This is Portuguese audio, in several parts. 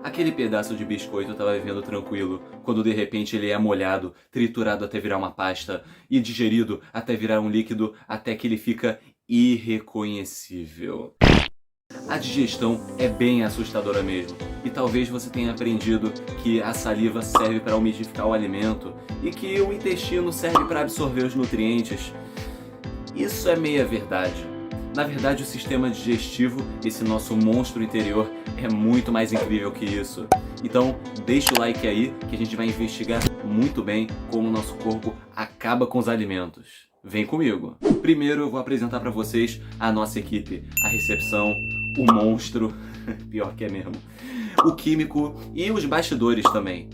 Aquele pedaço de biscoito estava vivendo tranquilo, quando de repente ele é molhado, triturado até virar uma pasta e digerido até virar um líquido, até que ele fica irreconhecível. A digestão é bem assustadora mesmo, e talvez você tenha aprendido que a saliva serve para umidificar o alimento e que o intestino serve para absorver os nutrientes. Isso é meia verdade. Na verdade, o sistema digestivo, esse nosso monstro interior, é muito mais incrível que isso. Então, deixa o like aí que a gente vai investigar muito bem como o nosso corpo acaba com os alimentos. Vem comigo! Primeiro eu vou apresentar para vocês a nossa equipe, a recepção, o monstro, pior que é mesmo, o químico e os bastidores também.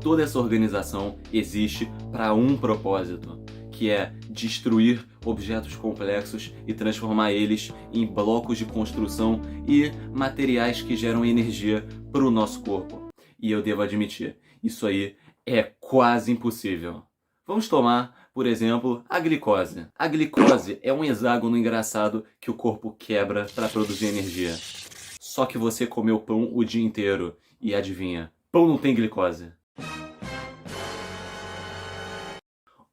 Toda essa organização existe para um propósito, que é destruir objetos complexos e transformar eles em blocos de construção e materiais que geram energia para o nosso corpo. E eu devo admitir, isso aí é quase impossível. Vamos tomar, por exemplo, a glicose. A glicose é um hexágono engraçado que o corpo quebra para produzir energia. Só que você comeu pão o dia inteiro e adivinha, pão não tem glicose.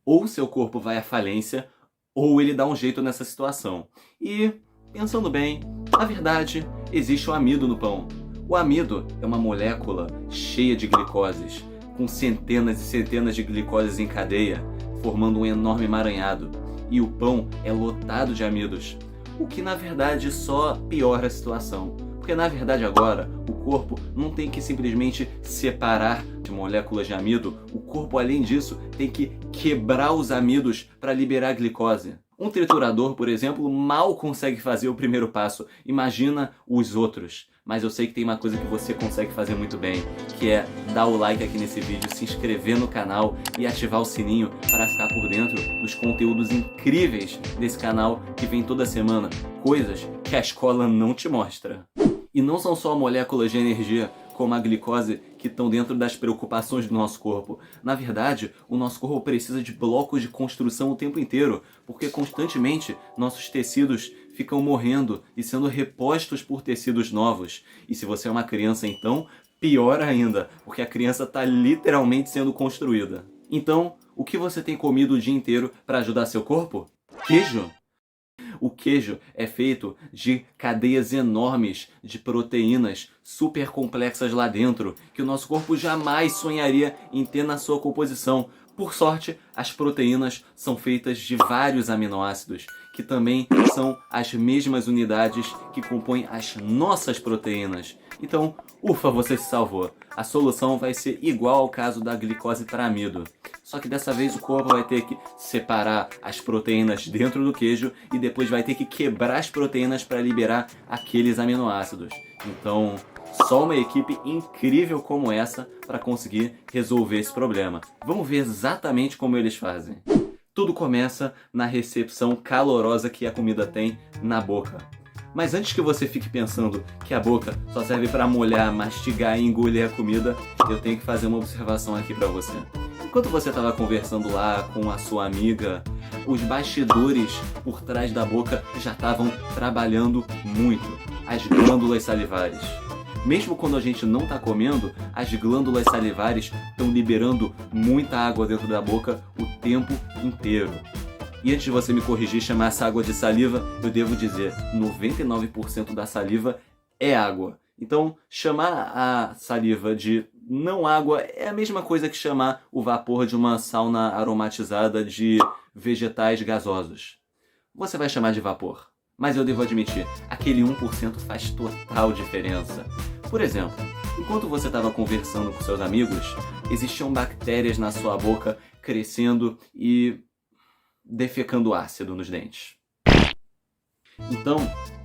Ou seu corpo vai à falência, ou ele dá um jeito nessa situação. E, pensando bem, na verdade, existe o amido no pão. O amido é uma molécula cheia de glicoses, com centenas e centenas de glicoses em cadeia, formando um enorme emaranhado. E o pão é lotado de amidos, o que na verdade só piora a situação. Porque na verdade agora, o corpo não tem que simplesmente separar de moléculas de amido, o corpo além disso tem que quebrar os amidos para liberar a glicose. Um triturador, por exemplo, mal consegue fazer o primeiro passo, imagina os outros. Mas eu sei que tem uma coisa que você consegue fazer muito bem, que é dar o like aqui nesse vídeo, se inscrever no canal e ativar o sininho para ficar por dentro dos conteúdos incríveis desse canal que vem toda semana, coisas que a escola não te mostra. E não são só moléculas de energia, como a glicose, que estão dentro das preocupações do nosso corpo. Na verdade, o nosso corpo precisa de blocos de construção o tempo inteiro, porque constantemente nossos tecidos ficam morrendo e sendo repostos por tecidos novos. E se você é uma criança, então, pior ainda, porque a criança está literalmente sendo construída. Então, o que você tem comido o dia inteiro para ajudar seu corpo? Queijo! O queijo é feito de cadeias enormes de proteínas super complexas lá dentro, que o nosso corpo jamais sonharia em ter na sua composição. Por sorte, as proteínas são feitas de vários aminoácidos, que também são as mesmas unidades que compõem as nossas proteínas. Então, ufa, você se salvou. A solução vai ser igual ao caso da glicose para amido. Só que dessa vez o corpo vai ter que separar as proteínas dentro do queijo e depois vai ter que quebrar as proteínas para liberar aqueles aminoácidos. Então, só uma equipe incrível como essa para conseguir resolver esse problema. Vamos ver exatamente como eles fazem. Tudo começa na recepção calorosa que a comida tem na boca. Mas antes que você fique pensando que a boca só serve para molhar, mastigar e engolir a comida, eu tenho que fazer uma observação aqui para você. Enquanto você estava conversando lá com a sua amiga, os bastidores por trás da boca já estavam trabalhando muito. As glândulas salivares. Mesmo quando a gente não está comendo, as glândulas salivares estão liberando muita água dentro da boca o tempo inteiro. E antes de você me corrigir e chamar essa água de saliva, eu devo dizer, 99% da saliva é água. Então, chamar a saliva de não água é a mesma coisa que chamar o vapor de uma sauna aromatizada de vegetais gasosos. Você vai chamar de vapor. Mas eu devo admitir, aquele 1% faz total diferença. Por exemplo, enquanto você estava conversando com seus amigos, existiam bactérias na sua boca crescendo e defecando ácido nos dentes. Então,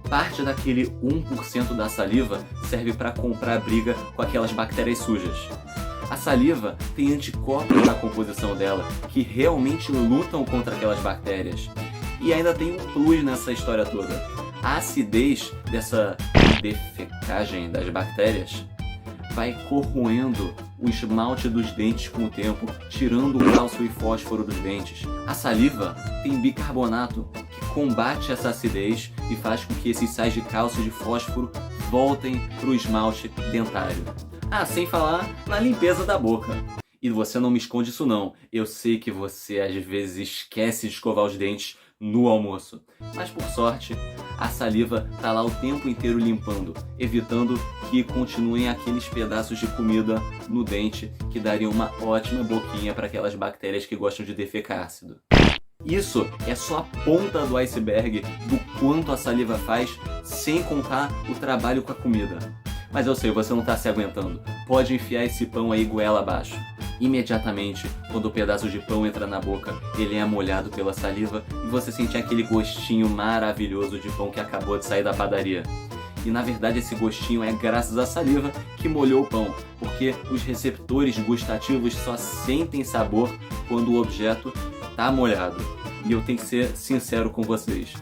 parte daquele 1% da saliva serve para comprar briga com aquelas bactérias sujas. A saliva tem anticorpos na composição dela que realmente lutam contra aquelas bactérias. E ainda tem um plus nessa história toda. A acidez dessa defecagem das bactérias vai corroendo o esmalte dos dentes com o tempo, tirando o cálcio e fósforo dos dentes. A saliva tem bicarbonato que combate essa acidez e faz com que esses sais de cálcio e de fósforo voltem para o esmalte dentário. Ah, sem falar na limpeza da boca. E você não me esconde isso não. Eu sei que você às vezes esquece de escovar os dentes no almoço. Mas por sorte, a saliva tá lá o tempo inteiro limpando, evitando que continuem aqueles pedaços de comida no dente que dariam uma ótima boquinha para aquelas bactérias que gostam de defecar ácido. Isso é só a ponta do iceberg do quanto a saliva faz, sem contar o trabalho com a comida. Mas eu sei, você não está se aguentando. Pode enfiar esse pão aí goela abaixo. Imediatamente, quando o pedaço de pão entra na boca, ele é molhado pela saliva e você sente aquele gostinho maravilhoso de pão que acabou de sair da padaria. E na verdade esse gostinho é graças à saliva que molhou o pão, porque os receptores gustativos só sentem sabor quando o objeto está molhado. E eu tenho que ser sincero com vocês.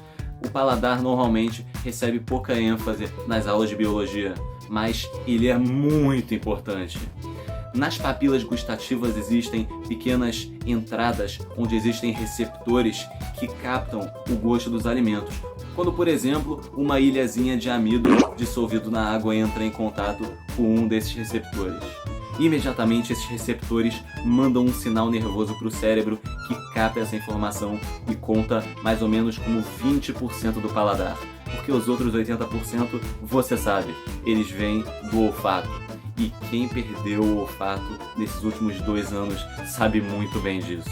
O paladar normalmente recebe pouca ênfase nas aulas de biologia, mas ele é muito importante. Nas papilas gustativas existem pequenas entradas onde existem receptores que captam o gosto dos alimentos. Quando, por exemplo, uma ilhazinha de amido dissolvido na água entra em contato com um desses receptores. Imediatamente esses receptores mandam um sinal nervoso para o cérebro que capta essa informação e conta mais ou menos como 20% do paladar. Porque os outros 80%, você sabe, eles vêm do olfato. E quem perdeu o olfato nesses últimos 2 anos sabe muito bem disso.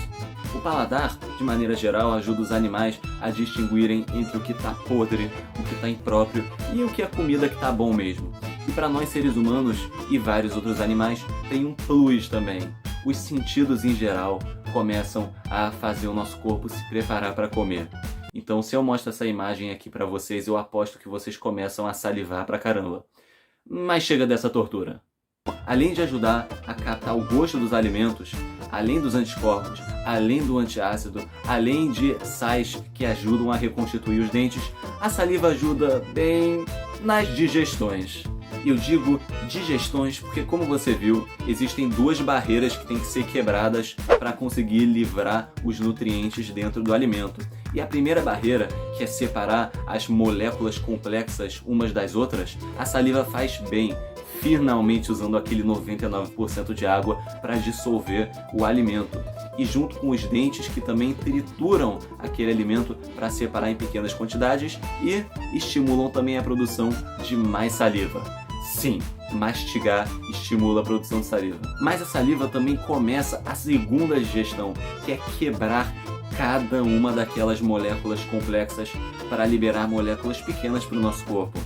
O paladar, de maneira geral, ajuda os animais a distinguirem entre o que está podre, o que está impróprio e o que é comida que está bom mesmo. E para nós seres humanos e vários outros animais, tem um plus também. Os sentidos em geral começam a fazer o nosso corpo se preparar para comer. Então, se eu mostro essa imagem aqui para vocês, eu aposto que vocês começam a salivar pra caramba. Mas chega dessa tortura. Além de ajudar a captar o gosto dos alimentos, além dos anticorpos, além do antiácido, além de sais que ajudam a reconstituir os dentes, a saliva ajuda bem nas digestões. Eu digo digestões porque, como você viu, existem 2 barreiras que têm que ser quebradas para conseguir livrar os nutrientes dentro do alimento. E a primeira barreira, que é separar as moléculas complexas umas das outras, a saliva faz bem, finalmente usando aquele 99% de água para dissolver o alimento. E junto com os dentes que também trituram aquele alimento para separar em pequenas quantidades e estimulam também a produção de mais saliva. Sim, mastigar estimula a produção de saliva. Mas a saliva também começa a segunda digestão, que é quebrar cada uma daquelas moléculas complexas para liberar moléculas pequenas para o nosso corpo.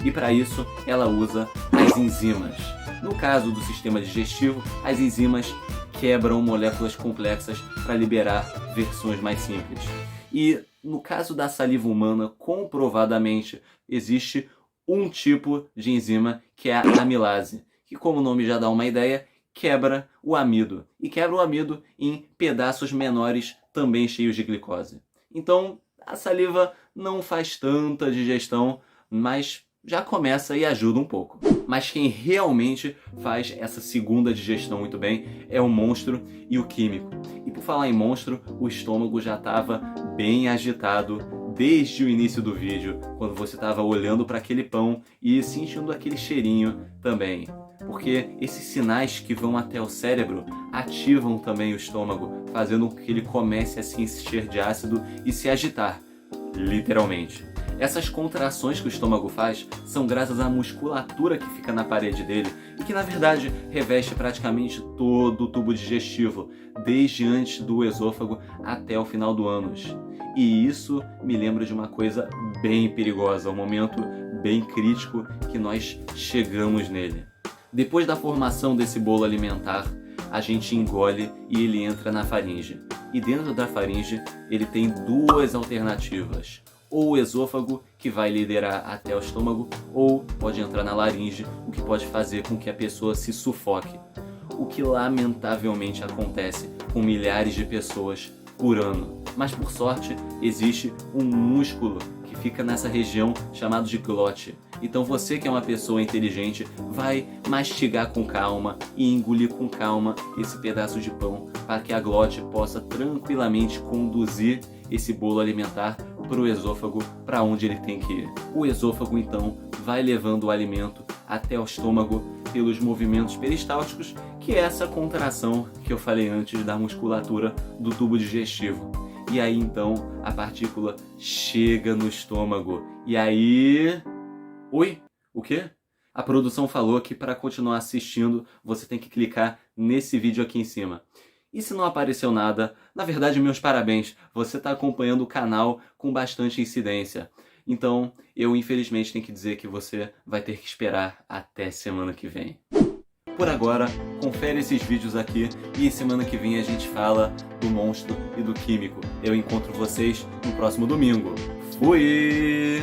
E para isso, ela usa as enzimas. No caso do sistema digestivo, as enzimas quebram moléculas complexas para liberar versões mais simples. E no caso da saliva humana, comprovadamente, existe um tipo de enzima que é a amilase, que, como o nome já dá uma ideia, quebra o amido. E quebra o amido em pedaços menores, também cheios de glicose. Então, a saliva não faz tanta digestão, mas já começa e ajuda um pouco. Mas quem realmente faz essa segunda digestão muito bem é o monstro e o químico. E por falar em monstro, o estômago já estava bem agitado desde o início do vídeo, quando você estava olhando para aquele pão e sentindo aquele cheirinho também. Porque esses sinais que vão até o cérebro ativam também o estômago, fazendo com que ele comece a se encher de ácido e se agitar, literalmente. Essas contrações que o estômago faz são graças à musculatura que fica na parede dele e que, na verdade, reveste praticamente todo o tubo digestivo, desde antes do esôfago até o final do ânus. E isso me lembra de uma coisa bem perigosa, um momento bem crítico que nós chegamos nele. Depois da formação desse bolo alimentar, a gente engole e ele entra na faringe. E dentro da faringe, ele tem 2 alternativas. Ou o esôfago, que vai liderar até o estômago, ou pode entrar na laringe, o que pode fazer com que a pessoa se sufoque. O que lamentavelmente acontece com milhares de pessoas por ano. Mas por sorte, existe um músculo que fica nessa região chamado de glote. Então você, que é uma pessoa inteligente, vai mastigar com calma e engolir com calma esse pedaço de pão para que a glote possa tranquilamente conduzir esse bolo alimentar para o esôfago, para onde ele tem que ir. O esôfago então vai levando o alimento até o estômago, pelos movimentos peristálticos, que é essa contração que eu falei antes da musculatura do tubo digestivo. E aí então a partícula chega no estômago. E aí... Oi? O quê? A produção falou que para continuar assistindo você tem que clicar nesse vídeo aqui em cima. E se não apareceu nada, na verdade meus parabéns, você está acompanhando o canal com bastante incidência. Então eu infelizmente tenho que dizer que você vai ter que esperar até semana que vem. Por agora, confere esses vídeos aqui e semana que vem a gente fala do monstro e do químico. Eu encontro vocês no próximo domingo. Fui!